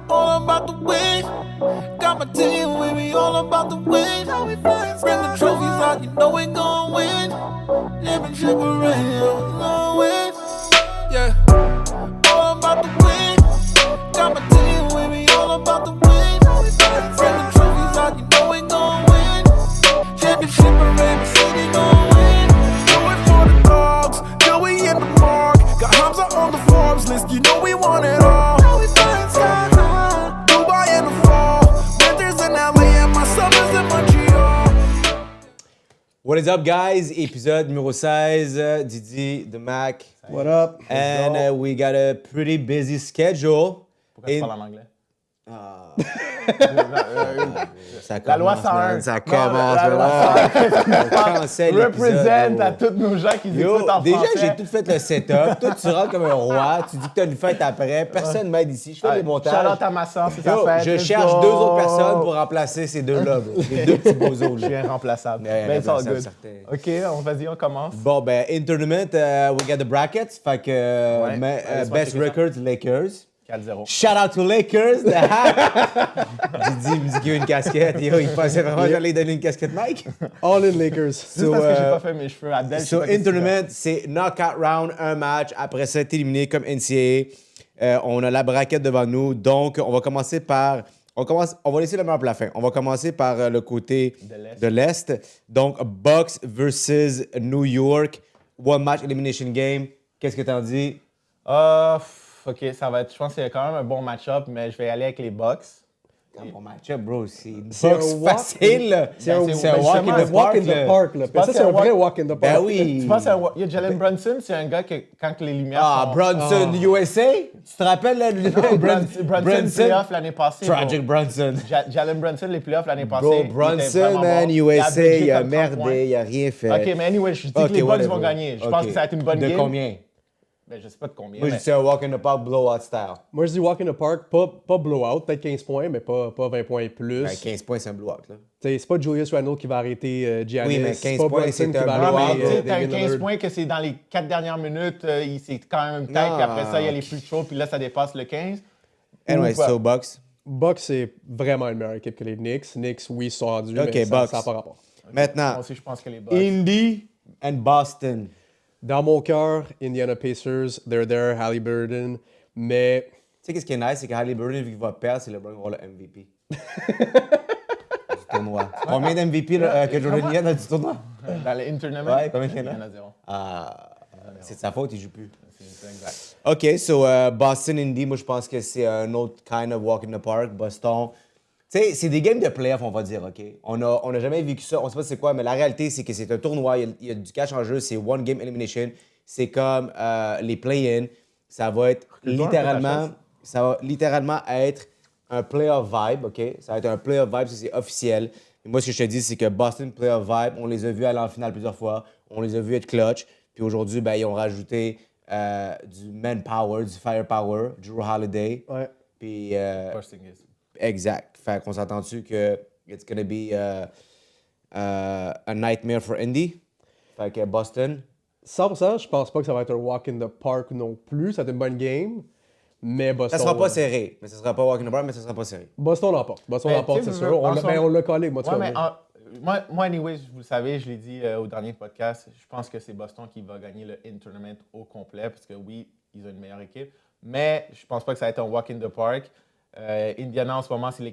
all about the win. Got my team with me, all about the win. Bring the trophies out, you know we gon' win. Championship ring, gon' win. Yeah, all about the win. Got my team with me, all about the win. Bring the trophies out, you know we gon' win. Championship ring, the city gon' win. Do it for the dogs, Joey in the mark. Got Hamza on the Forbes list, you know we want it all. Dubai in the fall, winters in LA and my summers in Montreal. What is up, guys? Épisode numéro 16, Didi, The Mac. What up? And we got a pretty busy schedule. Pourquoi tu parles en anglais? Ça La loi commence, 101. man. Ça commence. La loi man. 101. Cancel l'épisode, Represent yo. à tous nos gens qui Yo, écoutent en déjà, français. j'ai tout fait le setup. Toi, tu rentres comme un roi. Tu dis que t'as une fête après. Personne m'aide ici. Je fais des montages. Charlotte à ma soeur, c'est sa Yo, fête. je Let's cherche go. 2 autres personnes pour remplacer ces deux-là, bro. Les deux petits bozos, Je suis là. irremplaçable. Ouais, Mais it's all irremplaçable, good. certain. OK, vas-y, on commence. Bon, ben, in tournament, we got the brackets. Fait que Ouais. Allez, best c'est pas records, Lakers. 4-0. Shout out to Lakers. The hat. Didi me dit qu'il y a une casquette. Yo, il pensait vraiment que j'allais donner une casquette Mike. All in Lakers. Juste parce que j'ai pas fait mes cheveux. Abdel, je sais So, pas in qu'est-ce qu'il tournament, c'est knockout round, un match. Après ça, t'es éliminé comme NCAA. On a la braquette devant nous. Donc, on va commencer par... On va laisser le meilleur pour la fin. On va commencer par le côté de l'Est. Donc, Bucks versus New York. One match elimination game. Qu'est-ce que t'en dis? OK, ça va être... Je pense que c'est quand même un bon match-up, mais je vais y aller avec les Bucks. Un bon match-up, bro. C'est C'est Bucks un walk- facile. là. c'est un- C'est un walk in justement, the Walk park. in the là. park, là. penses Ça, que c'est un c'est un vrai walk in the park. Ben oui. Tu penses à... Il y a Jalen Brunson, c'est un gars que quand les lumières Ah, sont... Brunson, USA? Tu te rappelles, là? Brunson, playoff l'année passée. Tragic Brunson. Jalen Brunson, les playoffs l'année passée. Bro, il était Brunson, vraiment man, bon. USA, averagé il a comme 30 points. merdé, il a rien fait. OK, mais anyway, je dis que les Bucks vont gagner. Je pense que ça va être une bonne de game. De combien? Ben, je sais pas de combien. Moi, je mais... dis c'est un walk in the park blowout style. Moi, je dis walk in the park, pas blowout, peut-être 15 points, mais pas 20 points et plus. Ben, 15 points, c'est un blowout, là. T'sais, c'est pas Julius Randle qui va arrêter Giannis. Oui, mais c'est 15 pas points, Brunson c'est qui un va blowout. Non, mais arrêter tu sais, t'as un Damian 15 Lillard. points que c'est dans les 4 dernières minutes, c'est quand même tight, Non. puis après ça, il y a les plus chauds, puis là, ça dépasse le 15. Anyway, Ou pas. so Bucks. Bucks, c'est vraiment une meilleure équipe que les Knicks. Knicks, oui, ils sont rendus, OK, mais Bucks. ça n'a pas rapport. Maintenant, Moi aussi, je pense que les Bucks. Indy and Boston. Dans mon cœur, Indiana Pacers, they're there, Halliburton, mais Tu sais, qu'est-ce qui est nice, c'est que Halliburton, vu qu'il va perdre, c'est LeBron qui va avoir le MVP. Du tournoi. Combien d'MVP que Jordan y a dans du tournoi? Dans le in-tournament, Ouais, combien qu'il y il y en a? en a 0. Ah, c'est de sa faute, il joue plus. C'est exact. OK, so Boston Indy, moi je pense que c'est un autre kind of walk in the park. Boston, tu sais, c'est des games de playoff, on va dire, OK? On a jamais vécu ça, on sait pas c'est quoi, mais la réalité, c'est que c'est un tournoi, il y a du cash en jeu, c'est one game elimination. C'est comme les play-in. Ça va être littéralement, ça va littéralement être un playoff vibe, OK? Ça va être un playoff vibe, ça c'est officiel. Et moi, ce que je te dis, c'est que Boston playoff vibe, on les a vus aller en finale plusieurs fois, on les a vus être clutch. Puis aujourd'hui, ben, ils ont rajouté du manpower, du firepower, Drew Holiday. ouais. Puis, Porzingis. exact. Fait qu'on s'entend-tu que it's gonna be a nightmare for Indy? Fait que Boston. 100%, je pense pas que ça va être un walk in the park non plus. Ça va être une bonne game, mais Boston... Ça sera pas serré. Mais ça sera pas walk in the park, mais ça sera pas serré. Boston l'emporte. Boston Mais, l'emporte, tu sais, c'est sûr. On l'a collé, moi, tu Ouais, vois. mais moi, anyway, vous le savez, je l'ai dit au dernier podcast, je pense que c'est Boston qui va gagner le in-tournament au complet, parce que oui, ils ont une meilleure équipe, mais je pense pas que ça va être un walk in the park. Indiana, en ce moment, c'est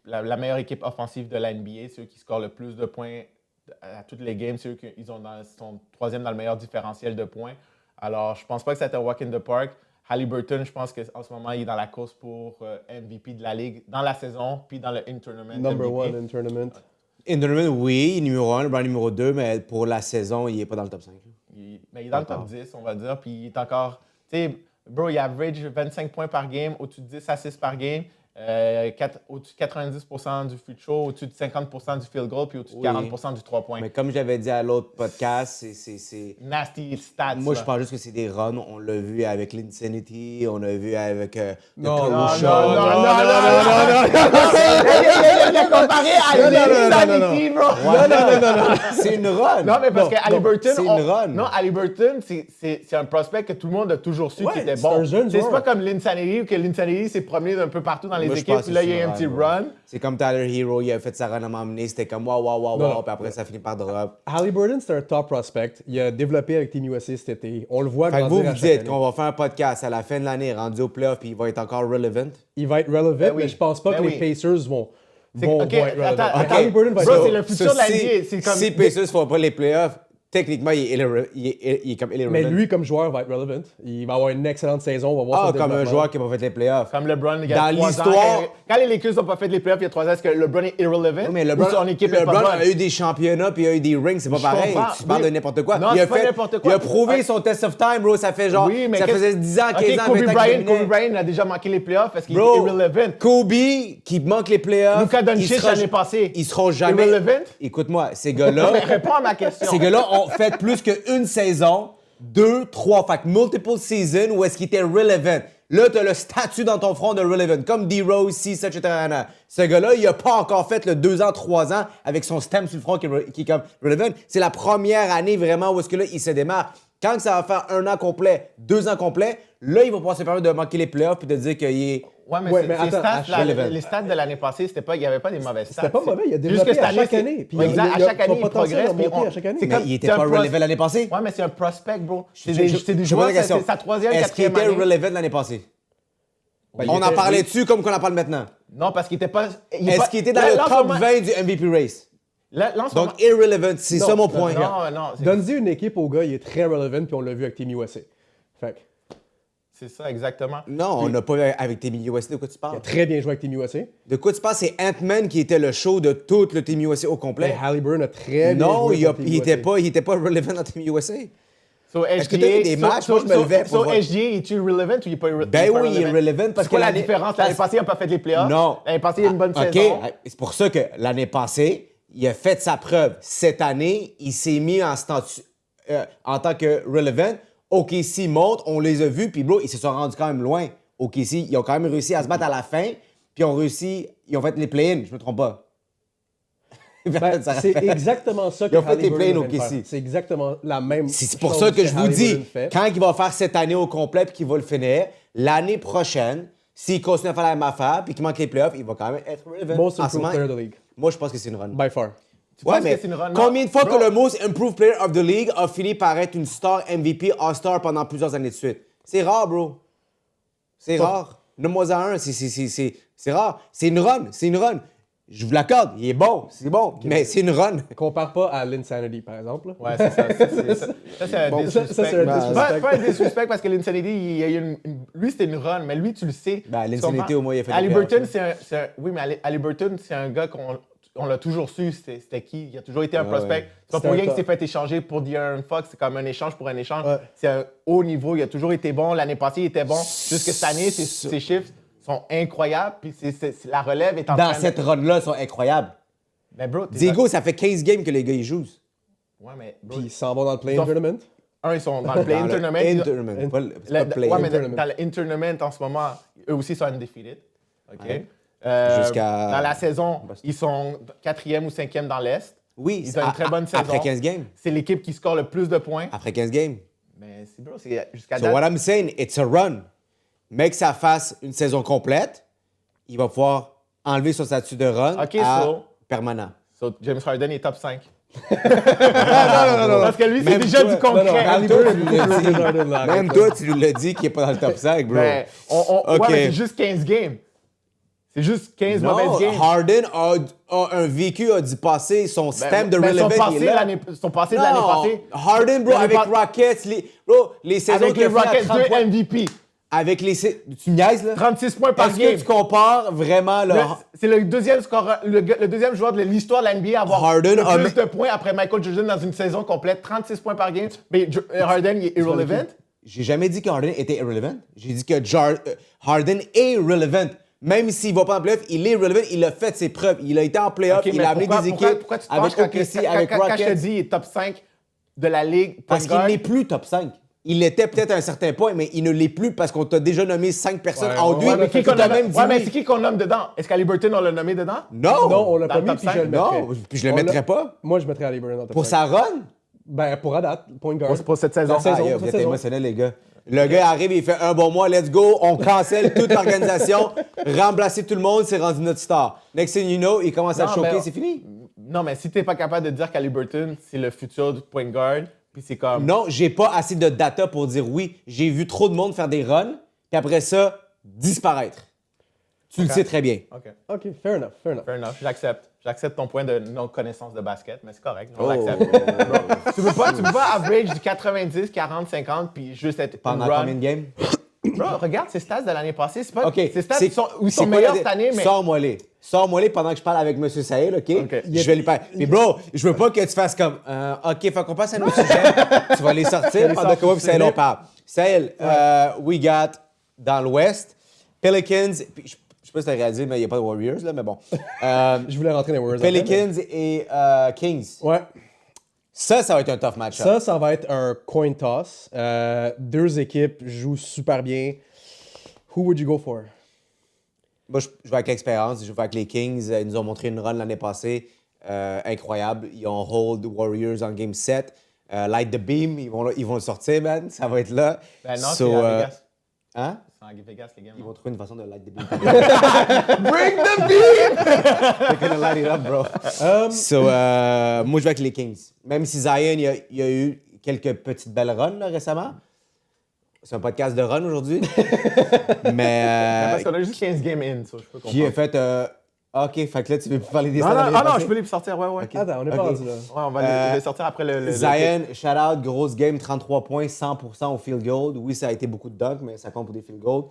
la meilleure équipe offensive de la NBA. C'est eux qui scorent le plus de points à toutes les games. C'est eux qui sont troisième dans le meilleur différentiel de points. Alors, je pense pas que ça va être un walk in the park. Halliburton, je pense qu'en ce moment, il est dans la course pour MVP de la Ligue dans la saison, puis dans le in-tournament. Number MVP. one in tournament. In tournament, oui, numéro 1, LeBron numéro 2, mais pour la saison, il est pas dans le top 5. là. Mais il est dans le top 10, on va dire. Puis il est encore. Tu sais, bro, il average 25 points par game, au-dessus de 10 assists par game. au-dessus de 90% du free throw, au-dessus de 50% du field goal, puis au-dessus de 40% du 3 points. Mais comme j'avais dit à l'autre podcast, c'est... Nasty stats. Moi, je là. pense juste que c'est des runs. On l'a vu avec l'Insanity, on l'a vu avec Non, le non, Caruso. Il a comparé à l'Insanity, bro. C'est une run. Non, mais parce qu'à Liberton, c'est une run. Non, à Liberton, c'est un prospect que tout le monde a toujours su Ouais, qu'il était c'est bon. un jeune C'est joueur. pas comme l'Insanity, où que l'Insanity s'est promené un peu partout dans les Moi, je équipes, pense puis que là, c'est il y a une un petit bro. run. C'est comme Tyler Hero, il a fait sa run à m'emmener, c'était comme wow, non. puis après ça finit par drop. Halliburton, c'est un top prospect. Il a développé avec Team USA cet été. On le voit Fait que grandir vous à chaque dites année. qu'on va faire un podcast à la fin de l'année, rendu au playoff, puis il va être encore relevant. Il va être relevant, Ben oui. mais je pense pas Ben que oui. les Pacers vont Ok, être relevant. attends, Halliburton va bro, être c'est le futur de la NBA. C'est comme... Si Pacers font pas les playoffs, techniquement, il est comme irrelevant. Mais lui, comme joueur, va être relevant. Il va avoir une excellente saison. On va voir son comme un développement. joueur qui n'a pas fait les playoffs. Comme LeBron, il y a Dans 3 ans, l'histoire- quand les Lakers n'ont pas fait les playoffs il y a 3 ans, est-ce que LeBron est irrelevant? Oui, mais Ou LeBron, son équipe est pas bonne? a eu des championnats puis il a eu des rings, c'est pas Je pareil. comprends. Tu parles Oui. de n'importe quoi. Non, il, c'est a pas n'importe quoi. il a prouvé Ouais. son test of time, bro. Ça fait genre. Oui, mais ça qu'est-ce- faisait 10 ans, 15 Ok, ans, Kobe 20 ans qu'il Bryant, dominait. Kobe Bryant a déjà manqué les playoffs parce qu'il est Bro, irrelevant. Kobe, qui manque les playoffs. Luka Doncic il sera- l'année passée. Ils seront jamais. Irrelevant? Écoute-moi, ces gars-là. Mais réponds à ma question. Ces gars-là ont fait plus qu'une saison, 2, 3, fait que multiple seasons où est-ce qu'ils étaient relevant. Là, t'as le statut dans ton front de relevant, comme D-Rose, C, etc. Ce gars-là, il a pas encore fait le 2 ans, 3 ans avec son stem sur le front qui est comme relevant. C'est la première année vraiment où est-ce que là, il se démarre. Quand ça va faire 1 an complet, 2 ans complet, là, il va pouvoir se permettre de manquer les playoffs puis de dire qu'il est... Ouais, mais, Ouais, c'est- mais ces attends, stats, à là, chaque- les stats de l'année passée, il n'y avait pas des mauvaises stats. C'était pas mauvais, il a Juste développé que cette à chaque c'est- année. Puis Ouais, exact, à chaque son année, il potentiel progresse. a puis monté à chaque année. c'est Mais comme- il était c'est un pas pros- relevant l'année passée. Ouais, mais c'est un prospect, bro. C'est Je- des, je- c'est des je pose la joueurs, question. c'est sa troisième, Est-ce qu'il quatrième était année. relevant l'année passée? Ben, il On en était- parlait oui. dessus comme qu'on en parle maintenant. Non, parce qu'il était pas... Est-ce qu'il était dans Là, le en ce top moment- 20 du MVP race? Là, en ce moment- Donc, irrelevant, c'est ça mon point. Non, c'est- Donne-y une équipe au gars, il est très relevant, puis on l'a vu avec Team USA. Fait que, c'est ça, exactement. Non, on n'a pas vu avec Team USA. De quoi tu il parles? a très bien joué avec Team USA. De quoi tu parles? C'est Ant-Man qui était le show de tout le Team USA au Mais complet. Halliburton a très bien Non, joué il avec Team était USA. pas relevant dans Team USA. So, Est-ce que t'as eu des matchs? Moi, je me levais pour So, voir. SGA, est-tu relevant ou il n'est pas relevant? Ben oui, il est relevant parce C'est quoi que la l'année- différence? L'année passée, il n'a pas fait les playoffs. Non. L'année passée, il y a une bonne OK, saison. c'est pour ça que l'année passée, il a fait sa preuve. Cette année, il s'est mis en statut en tant que relevant. OKC monte, on les a vus, puis bro, ils se sont rendus quand même loin. OKC, ils ont quand même réussi à se battre à la fin, puis ils ont fait les play-in, je me trompe pas. Ben, Ça c'est rappelle. exactement ça que Ils ont fait des Halliburton play-in au vient de KC. faire. C'est exactement la même C'est pour chose ça que je vous Halliburton dis, fait. quand il va faire cette année au complet puis qu'il va le finir, l'année prochaine, s'il continue à faire la même affaire puis qu'il manque les playoffs, il va quand même être relevant. Most En ce improved moment, player of the league. Moi, je pense que c'est une run. By far. penses Ouais, que mais c'est une run? Non. combien de fois Bro. que le Most Improved Player of the League a fini par être une star MVP All-Star pendant plusieurs années de suite? C'est rare, bro. C'est rare. Nomme-moi un, c'est rare. C'est une run, c'est une run. Je vous l'accorde, il est bon, c'est bon, mais c'est une run. Compare pas à l'Insanity, par exemple. Ouais, c'est ça. Ça, c'est un Bon, disrespect. ça, c'est un disrespect. Pas un disrespect parce que l'Insanity, il y a eu lui, c'était une run, mais lui, tu le sais. Ben, l'Insanity, au moins, il a fait des Halliburton, playoffs, oui, mais Halliburton, c'est un gars on l'a toujours su, c'était qui. Il a toujours été un Ouais, prospect. ouais. C'est pas C'était pour un rien qu'il top. s'est fait échanger pour De'Aaron Fox. C'est comme un échange pour un échange. Ouais. C'est un haut niveau. Il a toujours été bon. L'année passée, il était bon. Jusque cette année, ses chiffres sont incroyables. Puis la relève est en train Dans cette run-là, ils sont incroyables. Mais bro, Diego, ça fait 15 games que les gars, ils jouent. Ouais, mais bro, Puis ils s'en vont dans le play-in Ils ont- tournament. ils sont dans le play-in Dans le tournament. in-tournament, pas le- c'est pas play-in. Ouais, mais tournament. dans le in-tournament, en ce moment, eux aussi sont undefeated. OK? Ouais. Dans la saison, ils sont 4e ou 5e dans l'Est. Oui, Ils ont une très bonne saison. Après 15 games. C'est l'équipe qui score le plus de points. Après 15 games. Mais c'est jusqu'à So date. what I'm saying, it's a run. Mais que ça fasse une saison complète, il va pouvoir enlever son statut de run OK, à so- permanent. So, James Harden est top 5. non. Parce que lui, c'est Même déjà toi- du concret. non, Halliburton, Halliburton, tu l'as dit. Harden, là, Même toi, tu nous l'as dit qu'il n'est pas dans le top 5, bro. Ben, OK. Ouais, mais c'est juste 15 games. C'est juste 15 Non, mauvaises games. Harden a un vécu, a dû passer son stamp de relevant. il est là. Son passé de l'année Non, passée. Harden, bro, L'année avec pas- Rockets, les saisons Avec qu'il les a fait à Rockets, 30 2 points. MVP. Avec les... Tu niaises, là? 36 points par Est-ce game. que tu compares vraiment le... C'est le deuxième scoreur, le deuxième joueur de l'histoire de la NBA à avoir Harden le a plus mis- de points après Michael Jordan dans une saison complète, 36 points par game. Mais Harden, il est irrelevant. J'ai jamais dit que Harden était irrelevant. J'ai dit que Harden est relevant. Même s'il va pas en playoff, il est relevant, il a fait ses preuves. Il a été en playoff, Ok, il mais a amené des équipes pourquoi tu te avec penches OKC, avec quand je te Rockets. dis il est top 5 de la ligue, Parce point qu'il guard? n'est plus top 5. Il l'était peut-être à un certain point, mais il ne l'est plus parce qu'on t'a déjà nommé 5 personnes Ouais, en ouais, deux. ouais, mais Qui tu qu'on t'as nomme- même dit ouais, mais oui. c'est qui qu'on nomme dedans? Est-ce qu'Haliburton, on l'a nommé dedans? Non! Non, on l'a Dans pas le mis, top puis je 5? le mettrais. Non, puis je le On mettrais l'a- pas. Moi, je mettrais Haliburton dans le top Pour 5. sa run? Ben, pour à date, point guard. Pour cette saison. La saison, Ah, yeah, cette vous êtes saison. émotionnels, les gars. Le gars arrive, il fait un bon mois, let's go, on cancelle toute l'organisation, remplacer tout le monde, c'est rendu notre star. Next thing you know, il commence à Non, choquer, mais- c'est fini. Non, mais si t'es pas capable de dire qu'Haliburton, c'est le futur du point guard, puis c'est comme... Non, j'ai pas assez de data pour dire oui. J'ai vu trop de monde faire des runs, puis après ça, disparaître. Tu le sais très bien. OK. OK, fair enough, fair enough. Fair enough, j'accepte. J'accepte ton point de non-connaissance de basket, mais c'est correct, on Oh. l'accepte. tu peux pas average du 90, 40, 50, puis juste être Pendant une run. combien de games? Bro, regarde ces stats de l'année passée. C'est pas... OK. Ces stats c'est- sont c'est quoi meilleurs la- cette année, mais... Sors-moi-les. Sors-moi-les pendant que je parle avec M. Sahel, OK? OK. Je vais lui parler. Mais bro, je veux pas que tu fasses comme... OK, fait qu'on passe à nos sujets. Tu vas les sortir pendant que moi et Sahel, on parle. Sahel, we got dans l'Ouest, Pelicans... puis je sais pas si t'as réalisé, mais il n'y a pas de Warriors, là, mais bon. Je voulais rentrer dans les Warriors. après, Pelicans et Kings. mais- Ouais. Ça va être un tough match. Ça va être un coin toss. Deux équipes jouent super bien. Who would you go for? Moi, je vais avec l'expérience. Je vais avec les Kings. Ils nous ont montré une run l'année passée. Incroyable. Ils ont hold Warriors en Game 7. Light the beam. Ils vont le sortir, man. Ça va être là. Ben non, So, c'est à Vegas. Hein? C'est en Vegas, les gars. Ils vont trouver une façon de light the beam. Bring the beat! They're gonna light it up, bro. So, moi, je vais avec les Kings. Même si Zion, il y a eu quelques petites belles runs là, récemment. C'est un podcast de run aujourd'hui. Mais Parce qu'on a juste 15 games in, ça, je peux comprendre. qui a fait... OK, fait que là, tu veux plus parler des Non, stats de non, l'année ah non, passée? je peux les sortir, ouais, ouais. Attends, on n'est pas Ok. rendu là. Ouais, on va les sortir après le Zion, shout-out, grosse game, 33 points, 100% au field goal. Oui, ça a été beaucoup de dunks, mais ça compte pour des field goals.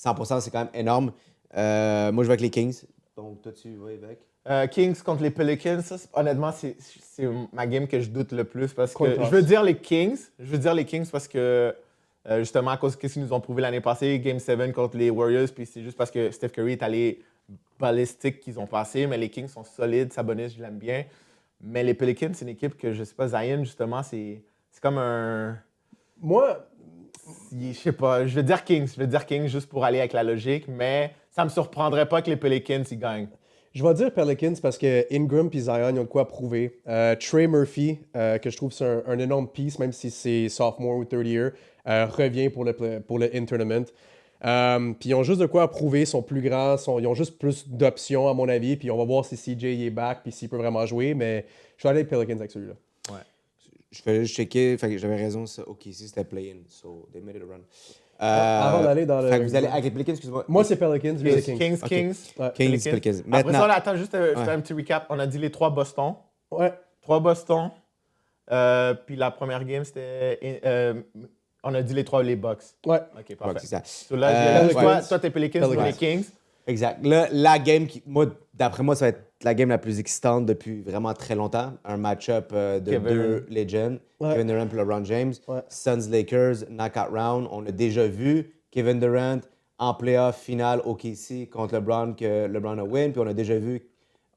100%, c'est quand même énorme. Moi, je vais avec les Kings. Donc, toi, tu vas avec? Kings contre les Pelicans, ça, honnêtement, c'est ma game que je doute le plus parce Coin que toss. je veux dire les Kings. Je veux dire les Kings parce que justement à cause de ce qu'ils nous ont prouvé l'année passée, Game 7 contre les Warriors, puis c'est juste parce que Steph Curry est allé balistique qu'ils ont passé, mais les Kings sont solides, Sabonis, je l'aime bien. Mais les Pelicans, c'est une équipe que je sais pas, Zion justement, c'est comme un Moi, je sais pas, je vais dire Kings juste pour aller avec la logique, mais ça me surprendrait pas que les Pelicans ils gagnent. je vais dire Pelicans parce que Ingram et Zion ils ont de quoi prouver. Trey Murphy, que je trouve c'est un énorme piece, même si c'est sophomore ou third year, revient pour le in-tournament. Puis ils ont juste de quoi prouver, ils sont plus grands, ils ont juste plus d'options à mon avis, puis on va voir si CJ est back, puis s'il peut vraiment jouer, mais je vais aller avec Pelicans avec celui-là. Je fais juste checker. Fait que j'avais raison, ça. OK, si c'était play-in. So, they made it a run. Avant d'aller dans le- Fait que vous allez avec les Pelicans, excuse-moi. Moi, c'est Pelicans, lui, c'est Kings. Kings, Ok. Kings. Ouais. Kings, Pelicans. Après Maintenant, ça, là, attends, juste un petit recap. On a dit les 3 Boston. Ouais. 3 Boston. Puis la première game, c'était. On a dit les 3 les Bucks. Ouais. OK, ouais, parfait. c'est ça. So là, j'y allais avec ouais. toi, t'es Pelicans, moi, les Kings. Exact. Là, la game qui, moi, d'après moi, ça va être la game la plus excitante depuis vraiment très longtemps. Un match-up de Kevin. deux legends, Ouais. Kevin Durant et LeBron James. Ouais. Suns-Lakers, knockout round. On a déjà vu Kevin Durant en playoff finale OKC contre LeBron, que LeBron a win. Puis on a déjà vu,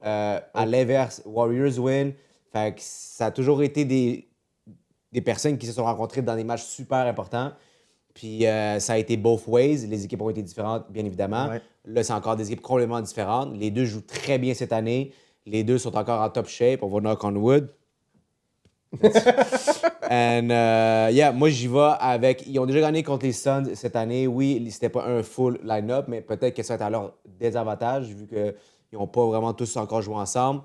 à l'inverse, Warriors win. Fait que ça a toujours été des personnes qui se sont rencontrées dans des matchs super importants. Puis ça a été both ways. Les équipes ont été différentes, bien évidemment. Ouais. Là, c'est encore des équipes complètement différentes. Les deux jouent très bien cette année. Les deux sont encore en top shape. On va knock on wood. And yeah, moi, j'y vais avec... Ils ont déjà gagné contre les Suns cette année. Oui, c'était pas un full line-up, mais peut-être que ça va être à leur désavantage, vu qu'ils n'ont pas vraiment tous encore joué ensemble.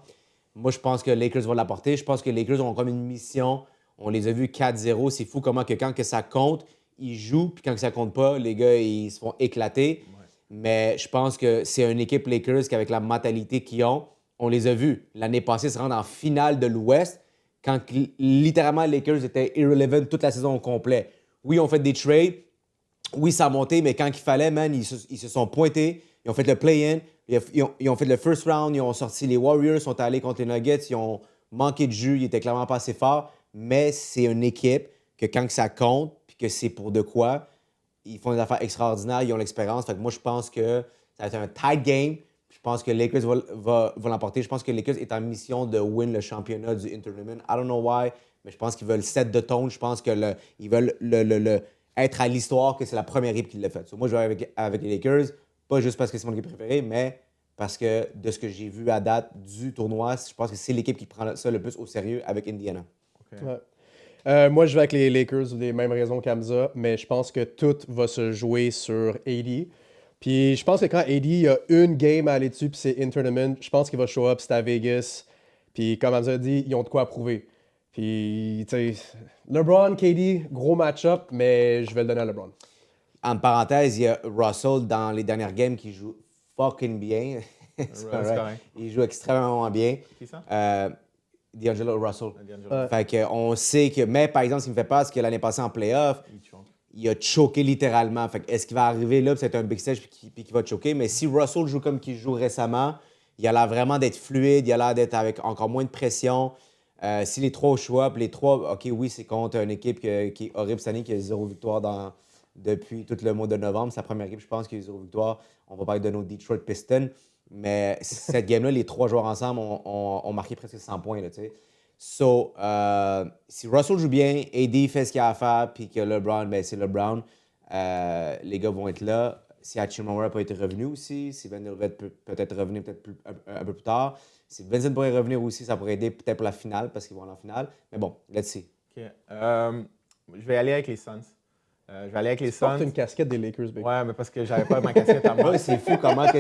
Moi, je pense que les Lakers vont l'apporter. Je pense que les Lakers ont comme une mission. On les a vus 4-0. C'est fou comment que quand que ça compte, ils jouent, puis quand que ça compte pas, les gars, ils se font éclater. Mais je pense que c'est une équipe Lakers qu'avec la mentalité qu'ils ont, on les a vus. L'année passée, se rendre en finale de l'Ouest, quand littéralement les Lakers étaient irrelevant toute la saison au complet. Oui, on fait des trades. Oui, ça a monté, mais quand il fallait, man, ils se sont pointés. Ils ont fait le play-in. Ils ont fait le first round. Ils ont sorti les Warriors, sont allés contre les Nuggets. Ils ont manqué de jus. Ils étaient clairement pas assez forts. Mais c'est une équipe que quand que ça compte, puis que c'est pour de quoi, ils font des affaires extraordinaires. Ils ont l'expérience. Fait que moi, je pense que Ça va être un tight game. Je pense que Lakers va l'emporter. Je pense que Lakers est en mission de win le championnat du Inter-Tournament. I don't know why, mais je pense qu'ils veulent set de tone. Je pense que ils veulent être à l'histoire que c'est la première équipe qui l'a fait. So, moi, je vais avec les Lakers, pas juste parce que c'est mon équipe préférée, mais parce que de ce que j'ai vu à date du tournoi, je pense que c'est l'équipe qui prend ça le plus au sérieux avec Indiana. Ouais. Moi, je vais avec les Lakers pour les mêmes raisons qu'Hamza, mais je pense que tout va se jouer sur AD. Puis je pense que quand AD a une game à aller dessus, puis c'est in-tournament, je pense qu'il va show up, c'est à Vegas. Puis comme Hamza a dit, ils ont de quoi prouver. Puis, tu sais, LeBron, KD, gros match-up, mais je vais le donner à LeBron. En parenthèse, il y a Russell dans les dernières games qui joue fucking bien. C'est Ouais, correct. c'est correct. Il joue extrêmement bien. Qui ça? D'Angelo Russell. D'Angelo. Fait que on sait que. Mais par exemple, ce qui me fait peur, c'est que l'année passée en playoff, Il choke. il a choqué littéralement. Fait que est-ce qu'il va arriver là, puis c'est un big stage, puis qu'il va choquer? Mais si Russell joue comme qu'il joue récemment, il a l'air vraiment d'être fluide, il a l'air d'être avec encore moins de pression. Si les trois show up, les trois, OK, oui, c'est contre une équipe qui est horrible cette année, qui a 0 victoire depuis tout le mois de novembre. C'est la première équipe, je pense, qui a 0 victoire. On va parler de nos Detroit Pistons. Mais cette game-là, les trois joueurs ensemble ont marqué presque 100 points. Là, tu sais. So, si Russell joue bien, AD fait ce qu'il a à faire, puis que LeBron, ben, c'est LeBron, les gars vont être là. Si Hachimura peut être revenu aussi, si Vanderbilt peut peut-être revenir un peu plus tard, si Vincent pourrait revenir aussi, ça pourrait aider peut-être pour la finale, parce qu'ils vont aller en finale. Mais bon, let's see. OK. Je vais aller avec les Suns. Je vais aller avec les Tu portes Suns. une casquette des Lakers, big. Ouais, mais parce que j'avais pas ma casquette à moi. Ouais, c'est fou comment que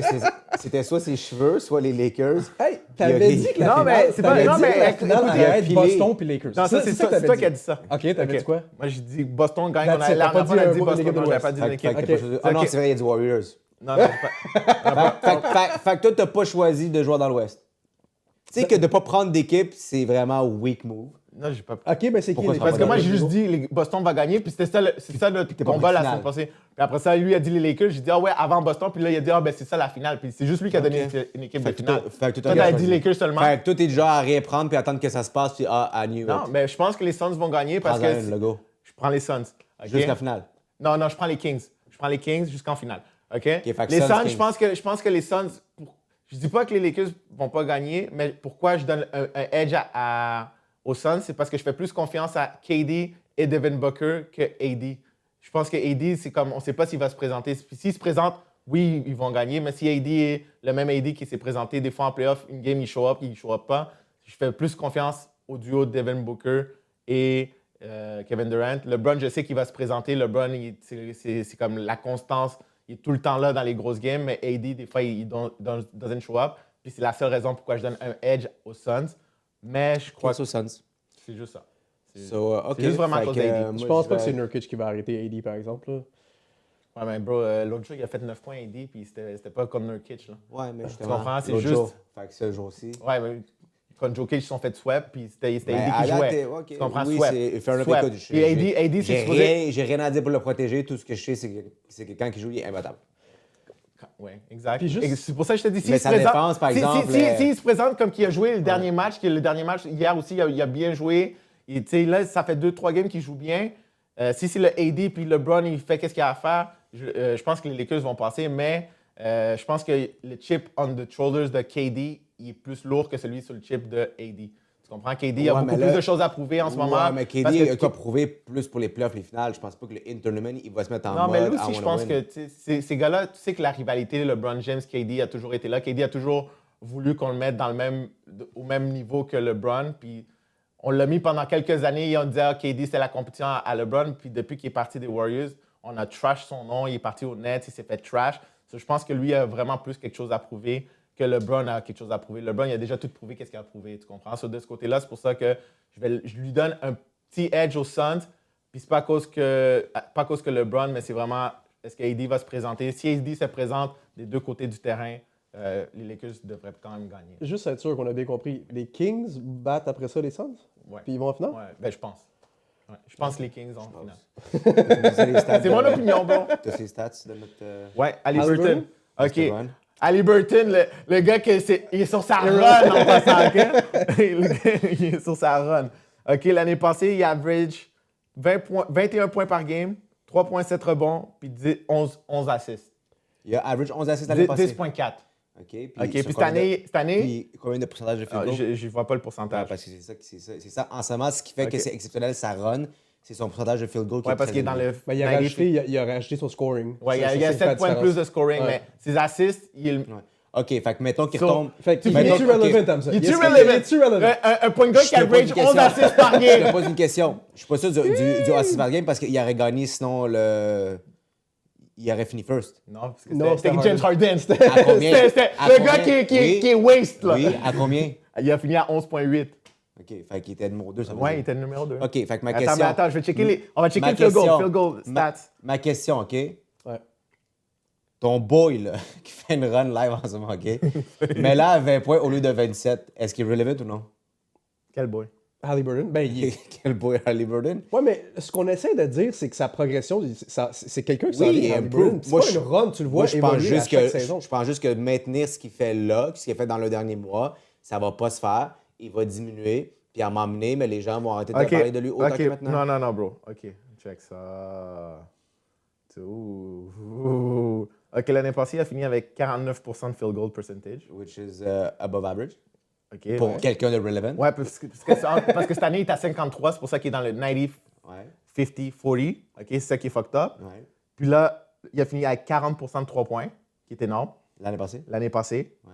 c'était soit ses cheveux, soit les Lakers. Hey, t'avais t'avais dit dit que que la Non, mais c'est pas- t'avais non, dit mais que la écoute, finale écoute, allait être pilé. Boston puis Lakers. Non, ça, c'est t'avais toi dit. qui as dit ça. OK, t'avais Ok. dit quoi? Moi, j'ai dit Boston gagne. That's On a it, la t'as pas dernière fois, on a dit dit une Boston. équipe de Non, j'avais l'Ouest. pas dit une équipe. Fait que Ok. t'as pas choisi- Ah non, c'est vrai, il y a du Warriors. Non, non, j'ai pas. Fait que toi, t'as pas choisi de jouer dans l'Ouest. Tu sais que de pas prendre d'équipe, c'est vraiment weak move. Non, j'ai pas. OK, ben c'est qui Pourquoi les ça Parce que moi, Lakers? j'ai juste dit Boston va gagner, puis c'était ça le t'es pas combat la pris semaine finale. passée. Puis après ça, lui a dit les Lakers. J'ai dit, ah ouais, avant Boston, puis là, il a dit, ah ben c'est ça la finale. Puis c'est juste lui qui a donné Ok. une équipe Fait de que finale. fait que Toi, t'as dit choisi. Lakers seulement. Fait que toi, t'es du genre à rien prendre puis attendre que ça se passe puis à New Non, mais je pense que les Suns vont gagner parce que le go. je prends les Suns. ok? Jusqu'à la finale. Non, je prends les Kings. Je prends les Kings jusqu'en finale. OK? fait que Les Suns, Suns, Kings. je pense que les Suns. Je dis pas que les Lakers vont pas gagner, mais pourquoi je donne un edge aux Suns, c'est parce que je fais plus confiance à KD et Devin Booker que AD. Je pense que AD, c'est comme, on sait pas s'il va se présenter. S'il se présente, oui, ils vont gagner, mais si AD est le même AD qui s'est présenté des fois en playoff, une game, il show up pas, je fais plus confiance au duo Devin Booker et Kevin Durant. LeBron, je sais qu'il va se présenter. LeBron, c'est comme la constance. Il est tout le temps là dans les grosses games, mais AD, des fois, il doesn't show up. Puis c'est la seule raison pourquoi je donne un edge aux Suns. Mais je crois Crois que au Suns. c'est juste ça. C'est OK. c'est juste vraiment à Fait cause que, d'AD. moi, Je pense pas que vais- c'est Nurkic qui va arrêter AD, par exemple. là. Ouais, mais bro, l'autre jour, il a fait 9 points AD, puis c'était pas comme Nurkic. Là. Ouais, mais justement. comprends, c'est l'autre juste- jour. Fait que ce jour-ci. Ouais, mais quand Jokic, ils se sont fait sweep, puis c'était Mais AD à qui date, jouait. OK. Tu comprends? Oui, Sweep. c'est fair enough. Sweep. Écoute, Puis AD, c'est j'ai supposé... rien à dire pour le protéger. Tout ce que je sais, c'est que quand il joue, il est imbattable. Oui, exact. Puis juste- Et c'est pour ça que je te dis, Mais sa défense, par exemple, s'il se présente comme qu'il a joué le dernier match, hier aussi, il a bien joué. Et, tu sais, là, ça fait 2-3 games qu'il joue bien. Si c'est le AD puis LeBron, il fait qu'est-ce qu'il a à faire, je pense que les Lakers vont passer, mais je pense que le chip on the shoulders de KD, il est plus lourd que celui sur le chip de AD. Tu comprends? KD a Ouais, beaucoup mais là- plus de choses à prouver en ce moment. Ouais, mais KD parce que- a quoi prouver plus pour les playoffs, les finales. Je pense pas que le in-tournament, il va se mettre en Non, mode. mais lui I aussi, je wanna pense win. que tu sais, ces gars-là, tu sais que la rivalité, LeBron James, KD a toujours été là. KD a toujours voulu qu'on le mette au même niveau que LeBron. Puis on l'a mis pendant quelques années et on disait, ah, KD, c'est la compétition à LeBron. Puis depuis qu'il est parti des Warriors, on a trash son nom. Il est parti aux Nets, il s'est fait trash. So, je pense que lui a vraiment plus quelque chose à prouver que LeBron a quelque chose à prouver. LeBron, il a déjà tout prouvé qu'est-ce qu'il a prouvé, tu comprends? So, de ce côté-là, c'est pour ça que je lui donne un petit edge aux Suns. Puis c'est pas à cause que LeBron, mais c'est vraiment est-ce que AD va se présenter. Si AD se présente des deux côtés du terrain, les Lakers devraient quand même gagner. Juste être sûr qu'on a bien compris. Les Kings battent après ça les Suns? Ouais. Puis ils vont en finale? Ouais, ben je pense. Ouais, je pense que les Kings en finale. C'est C'est mon opinion, bro. T'as ces stats de notre. Ouais, Halliburton. Halliburton? OK. Halliburton. Halliburton, le gars, il est sur sa run en passant, OK? Le gars, il est sur sa run. OK, l'année passée, il average 21 points par game, 3,7 rebonds, puis 11 assists. Il a average 11 assists l'année passée. 10,4. OK. Puis, OK, sur puis combien cette année Puis combien de pourcentage de field goal? je ne vois pas le Ouais, pourcentage. parce que c'est ça. En ce moment, ce qui fait que Ok. c'est exceptionnel, sa run, c'est son pourcentage de field goal qui Ouais, est parce très qu'il est dans élevé. le. Ben, il, a 90. rajouté, il a rajouté son scoring. Ouais, il y Ça, a ça, c'est 7 la points différence. plus de scoring, Ouais. mais ses assists, il. Ouais. OK, fait que mettons qu'il So, retombe... Fait que, il Mettons- est-tu OK. relevant, Thompson? Il est-tu Est-ce qu'il relevant? est-tu relevant? Un point de gars Je qui te pose une average 11 question. assists par Je te game. pose une question. Je suis pas sûr du assist par game parce qu'il aurait gagné sinon le... Il aurait fini first. Non, parce que Non, c'était c'était James Harden. À combien? C'était À le combien? gars qui Oui. est waste, là. Oui, à combien? Il a fini à 11,8. OK, fait qu'il était numéro 2, ça veut Ouais, dire. il était le numéro 2. OK, fait que ma Attends, question... mais attends, je vais checker les. On va checker Ma le field goal. question- Field goal stats. Ma question, OK? Ouais. Ton boy, là, qui fait une run live en ce moment, OK? Mais là, à 20 points au lieu de 27, est-ce qu'il est relevant ou non? Quel boy? Halliburton, ben, il est... Quel boy Halliburton? Ouais, mais ce qu'on essaie de dire, c'est que sa progression, c'est quelqu'un qui Oui, s'en il vient, improve. Halliburton. C'est Moi, pas je- une run, tu le vois Moi, je pense évoluer à juste chaque que saison. je pense juste que maintenir ce qu'il fait là, ce qu'il a fait dans le dernier mois, ça va pas se faire. Il va diminuer, puis à m'emmener, mais les gens vont arrêter de parler de lui autant que maintenant. Non, bro. OK, check ça. Ouh. OK, l'année passée, il a fini avec 49% de field goal percentage. Which is above average. OK. Pour ouais. quelqu'un de relevant. Ouais, parce que cette année, il est à 53, c'est pour ça qu'il est dans le 90, Ouais. 50, 40. OK, c'est ça qui est fucked up. Ouais. Puis là, il a fini avec 40% de 3 points, qui est énorme, L'année passée? l'année passée. Ouais.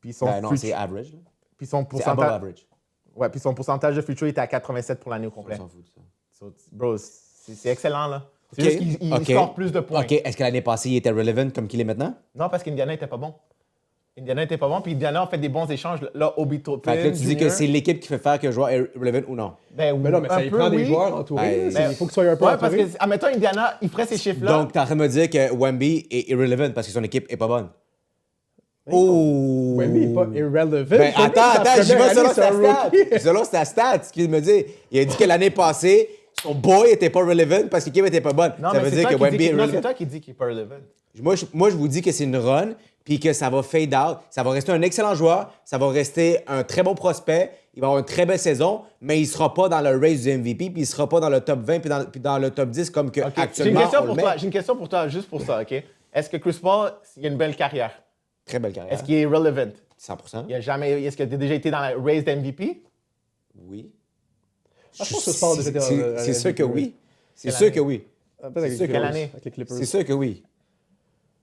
Puis son, Ben non, futur- c'est average. là. puis son C'est above pourcentage, average. ouais, puis son pourcentage de futur était à 87 pour l'année au On complet. s'en fout de ça. So, bro, c'est excellent, là. C'est OK. juste qu'il OK. score plus de points. OK. Est-ce que l'année passée, il était relevant comme qu'il est maintenant? Non, parce qu'Indiana n'était pas bon. Indiana n'était pas bon, puis Indiana a fait des bons échanges. Là, Obi Toppin, Fait que là, tu dis que c'est l'équipe qui fait faire que le joueur est relevant ou non. Ben, Mais non, mais ça un il peu, prend des oui. joueurs entourés. Ben, là. Il faut que tu sois un peu Ouais, parce entouré. que, admettons, Indiana, il ferait ces chiffres-là. Donc, t'es en train de me dire que Wemby est irrelevant parce que son équipe est pas bonne. Oh! Wemby n'est pas irrelevant. Ben, Wemby, attends, sa j'y première vais selon année, c'est sa un stat. rookie. Selon sa stat, ce qu'il me dit. Il a dit que l'année passée, son boy était pas relevant parce que l'équipe était pas bonne. Non, ça mais veut c'est dire toi que qui Wemby dis est que- non, c'est relevant. toi qui dis qu'il est pas relevant. Moi, je vous dis que c'est une run, puis que ça va fade out. Ça va rester un excellent joueur, ça va rester un très bon prospect, il va avoir une très belle saison, mais il sera pas dans le race du MVP, puis il sera pas dans le top 20, puis dans le top 10 comme que OK. J'ai une actuellement question on le pour met. toi. J'ai une question pour toi, juste pour ça, OK? Est-ce que Chris Paul, il a une belle carrière? Très belle carrière. Est-ce qu'il est relevant? 100%. Est-ce qu'il a déjà été dans la race d'MVP? Oui. Je pense que Paul a déjà été dans C'est sûr que oui. C'est Quelle sûr année? que oui. Peut-être avec sûr les que- Clippers, Quelle année? avec les Clippers. C'est sûr que oui.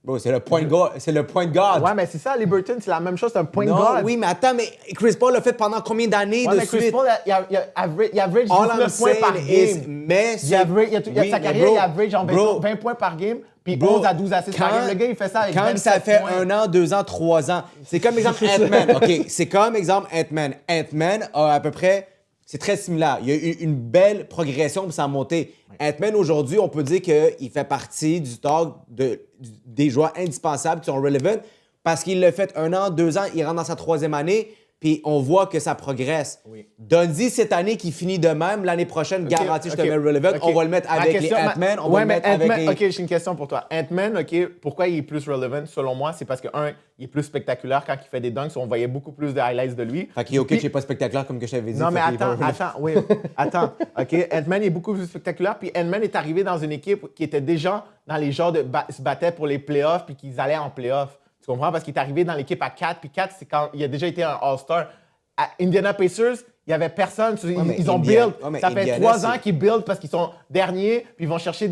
Bon, c'est le point de garde. C'est le point de garde. Ouais, mais c'est ça, Liberton, c'est la même chose, c'est un point de non, guard. oui, mais attends, mais Chris Paul l'a fait pendant combien d'années Ouais, de mais Chris suite? Paul, il average All I'm 19 points par saying is, game. mais Il average, sa mais carrière, bro, il average en bro, 20 points par game, puis bro, 11 à 12 assists par game. Le gars, il fait ça avec quand 27 ça fait points. 1 an, 2 ans, 3 ans, c'est comme exemple Ant-Man. OK, c'est comme exemple Ant-Man. Ant-Man a à peu près, c'est très similaire. Il y a eu une belle progression pour sa montée. Ant-Man, aujourd'hui, on peut dire qu'il fait partie du top des joueurs indispensables qui sont relevant parce qu'il l'a fait 1 an, 2 ans, il rentre dans sa 3e année, puis on voit que ça progresse. Oui. Donne-y cette année qui finit de même, l'année prochaine, garanti, je te mets relevant. OK. On va le mettre Ma avec les question- Ant-Man, on va ouais, le mais mettre avec Ant-Man, les... OK, j'ai une question pour toi. Ant-Man, OK, pourquoi il est plus relevant, selon moi? C'est parce que, un, il est plus spectaculaire quand il fait des dunks. On voyait beaucoup plus de highlights de lui. Fait qu'il est OK, Puis- c'est pas spectaculaire comme que je t'avais dit. Non, mais fait qu'il est pas attends, relevant. oui, attends. OK, Ant-Man est beaucoup plus spectaculaire. Puis Ant-Man est arrivé dans une équipe qui était déjà dans les genres de se battait pour les playoffs puis qu'ils allaient en playoffs. Tu comprends? Parce qu'il est arrivé dans l'équipe à 4. Puis 4, c'est quand il a déjà été un All-Star. À Indiana Pacers, il n'y avait personne. mais Ils ont Indiana- build. ouais, mais Ça fait Indiana, 3 ans c'est- qu'ils build parce qu'ils sont derniers. Puis ils vont chercher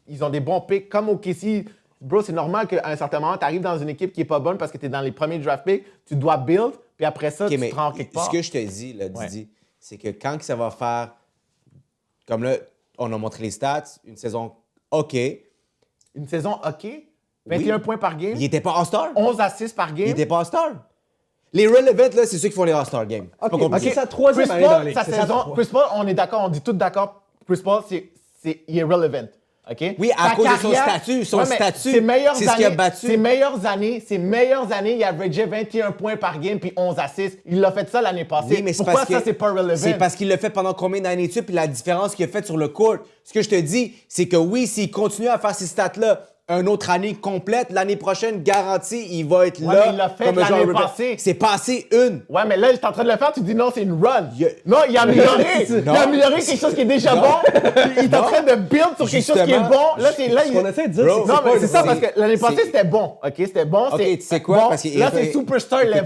ils ont des bons picks. Comme au KC, bro, c'est normal qu'à un certain moment, tu arrives dans une équipe qui n'est pas bonne parce que tu es dans les premiers draft picks. Tu dois build. Puis après ça, OK, tu mais te rends quelque part. ce que je te dis, là, Didi, c'est que quand que ça va faire... Comme là, on a montré les stats, une saison OK. Une saison OK. 21 Oui. points par game. Il était pas All-Star. 11 assists par game. Il était pas All-Star. Les relevant, là, c'est ceux qui font les All-Star Games. C'est pas OK, compliqué. c'est sa troisième Chris année dans la Paul, ligue. sa C'est sa saison, trois- Chris Paul, on est d'accord, on dit tous d'accord. Chris Paul, il est relevant. OK? Oui, à Sa cause de son carrière- statut. Son Ouais, mais statut, ses meilleures c'est ce qui a années- battu. Ses meilleures années, il averageait 21 points par game puis 11 assists. Il l'a fait ça l'année passée. Oui, mais c'est Pourquoi parce ça, que c'est pas relevant? C'est parce qu'il l'a fait pendant combien d'années de suite, puis la différence qu'il a faite sur le court. Ce que je te dis, c'est que oui, s'il continue à faire ces stats-là, une autre année complète. L'année prochaine, garantie, il va être Ouais, là. mais il l'a fait comme un l'année joueur- passée. C'est passé une. Ouais, mais là, il est en train de le faire, tu dis non, c'est une run. Il a- Non, il a amélioré. Il Non. a amélioré quelque chose qui est déjà Non. bon. Il est en train de build sur quelque chose qui est Justement. bon. Là, là Ce qu'on essaie de dire, Bro. c'est que Non, mais pas c'est une ça, run. parce que l'année passée, c'est- c'était bon. OK, c'était bon. OK, c'est tu sais quoi? bon. Parce qu'il- Là, c'est superstar level.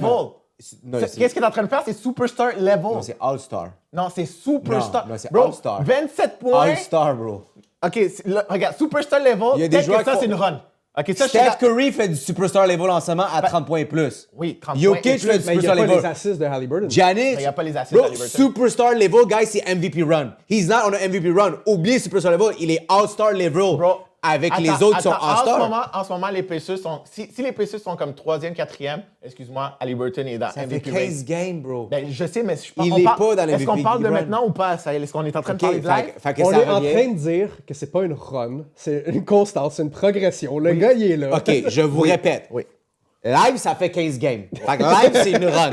Non, Qu'est-ce qu'il est en train de faire? C'est superstar level. Non, c'est All-Star. Non, c'est superstar. Non, c'est Bro, All-Star. 27 points. All-Star, bro. OK, là, regarde, superstar level, Il y a des peut-être joueurs que ça, qui c'est font- une run. OK, ça, je suis Steph d'accord. Curry fait du superstar level en ce moment à 30 points et plus. Oui, 30 points. Jokic et fait plus. du Mais il n'y a superstar pas les level. assists de Halliburton. Giannis, il y a pas les assists bro, d'Haliburton. superstar level, guys, c'est MVP run. He's not on a MVP run. Oubliez superstar level, il est all-star level. Bro, avec les attends, autres qui sont attends, all-star. En ce moment, les Pacers sont... Si les Pacers sont comme 3e, 4e, excuse-moi, Haliburton est dans Ça fait MVP 15 race. games, bro. Ben, je sais, mais Il on est parle- pas dans le Est-ce qu'on MVP parle de run. maintenant ou pas, ça? Est-ce qu'on est en train de parler de live? Fait que On ça est en revient. train de dire que c'est pas une run, c'est une constance, c'est une progression. Le gars, il est là. OK, je vous répète. Oui. Live, ça fait 15 games. Fait que live, c'est une run.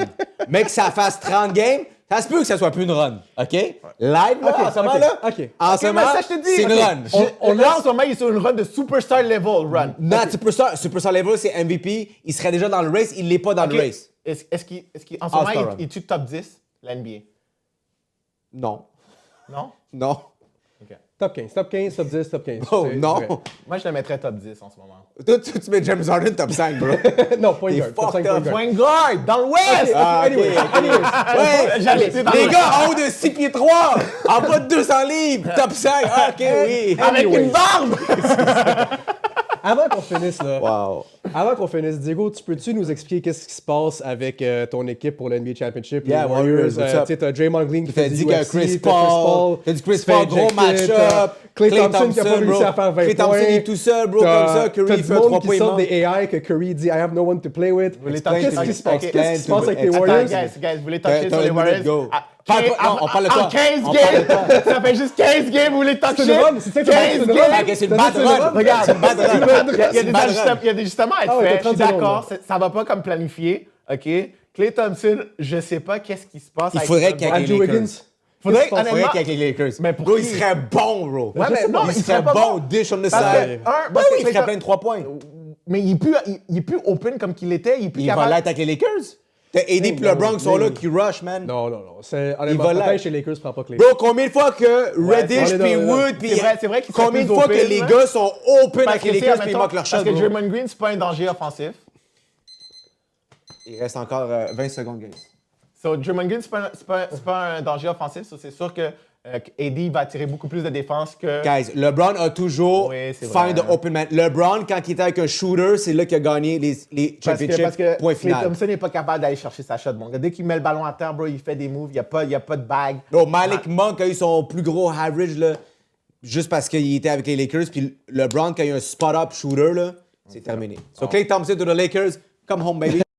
Mais que ça fasse 30 games, ça se peut que ça soit plus une run. OK? Live, là, OK, en ce moment, OK, là, OK. en ce mais moment, ça, je te dis, c'est une OK. run. Là, en ce moment, il est sur une run de superstar level run. Not superstar level, c'est MVP. Il serait déjà dans le race. Il l'est pas dans OK. le race. Est-ce qu'il, en ce moment, All-Star run. il tue top 10, la NBA? Non. Non? Non. OK. Top 15, top 15, top 10, top 15. Oh, C'est non. vrai. Moi, je le mettrais top 10 en ce moment. Toi, tu mets James Harden top 5, bro. Non, point T'es guard. Top fucked 5 point up. guard. Point guard, dans l'Ouest! Ah, ok, Anyways, ok. anyways. Ouais, J'ai ajouté dans les le- gars en haut de 6 pieds 3, en bas de 200 livres, top 5. Ah, OK, oui. Avec Anyways. une barbe! Avant qu'on finisse, là, Wow. avant qu'on finisse, Diego, peux-tu nous expliquer qu'est-ce qui se passe avec ton équipe pour le NBA Championship, Yeah, les Warriors? Warriors, what's up? Tu sais, t'as Draymond Green qui T'as fait dit du que UFC, Chris t'as Paul, t'as dit Chris tu fais Paul, gros éjecter, match-up. t'as Klay Thompson qui a pas réussi bro. à faire 20 Klay Thompson points. il est tout seul, bro, comme ça. Curry T'as il du fait monde 3 qui points. sort il des AI que Curry dit I have no one to play with. voulez Qu'est-ce tenter- qui se passe? ok. Qu'est-ce qui se passe avec les Attends, Warriors? Guys, vous voulez T'as toucher sur une les minute, Warriors? go. Ah, Parle pas- non, on parle de en toi. 15 On parle de games! Ça fait juste 15 games, vous voulez toucher? C'est une run, c'est ça que tu 15 dis, c'est une games! run. Ok, c'est une T'as bad dit, c'est une run. run? Regarde, C'est une bad run. il y a des C'est une bad ajustements- run. il y a des ajustements à être Ah ouais, faits, t'as je suis 30 secondes, d'accord, là. ça va pas comme planifié, OK? Klay Thompson, je sais pas qu'est-ce qui se passe Il avec faudrait ce qu'il y ait gars. les Andrew Lakers. Wiggins. Faudrait, Qu'est-ce qui se passe? Faudrait honnêtement, qu'il y ait avec les Lakers. Mais pour Bro, qui? il serait bon, bro. Ouais, mais non, mais il serait pas bon, dish on the Parce que, side. un, Ben parce que oui, il Klay ferait plein de 3 points. Mais il est plus open comme qu'il était, il est plus Il va capable. l'être avec les Lakers. T'as AD et LeBron qui sont là, qui rush, man. Non, non, non. C'est, honnêtement, va là. peut-être chez les Lakers, prends pas Clay. Bro, combien de fois que Reddish c'est- puis on est dans- Wood puis c'est vrai qu'ils sont combien de plus fois que open, les hein? gars sont open Parce avec que, les tu sais, Lakers puis ils admettons, manquent leur shot, parce que bro. Draymond Green, c'est pas un danger offensif. Il reste encore 20 secondes, guys. So, Draymond Green, c'est pas un danger offensif. So, c'est sûr que AD va attirer beaucoup plus de défense que... Guys, LeBron a toujours Oui, c'est find vrai. the open man. LeBron, quand il était avec un shooter, c'est là qu'il a gagné les Parce championships. que Point Klay final. Thompson n'est pas capable d'aller chercher sa shot. Bon, dès qu'il met le ballon à terre, bro, il fait des moves. Il n'y a pas de bague. Bro, Malik Monk a eu son plus gros average, là, juste parce qu'il était avec les Lakers. Puis LeBron, quand il a un spot-up shooter, là, c'est terminé. So, Klay Thompson to the Lakers, come home, baby.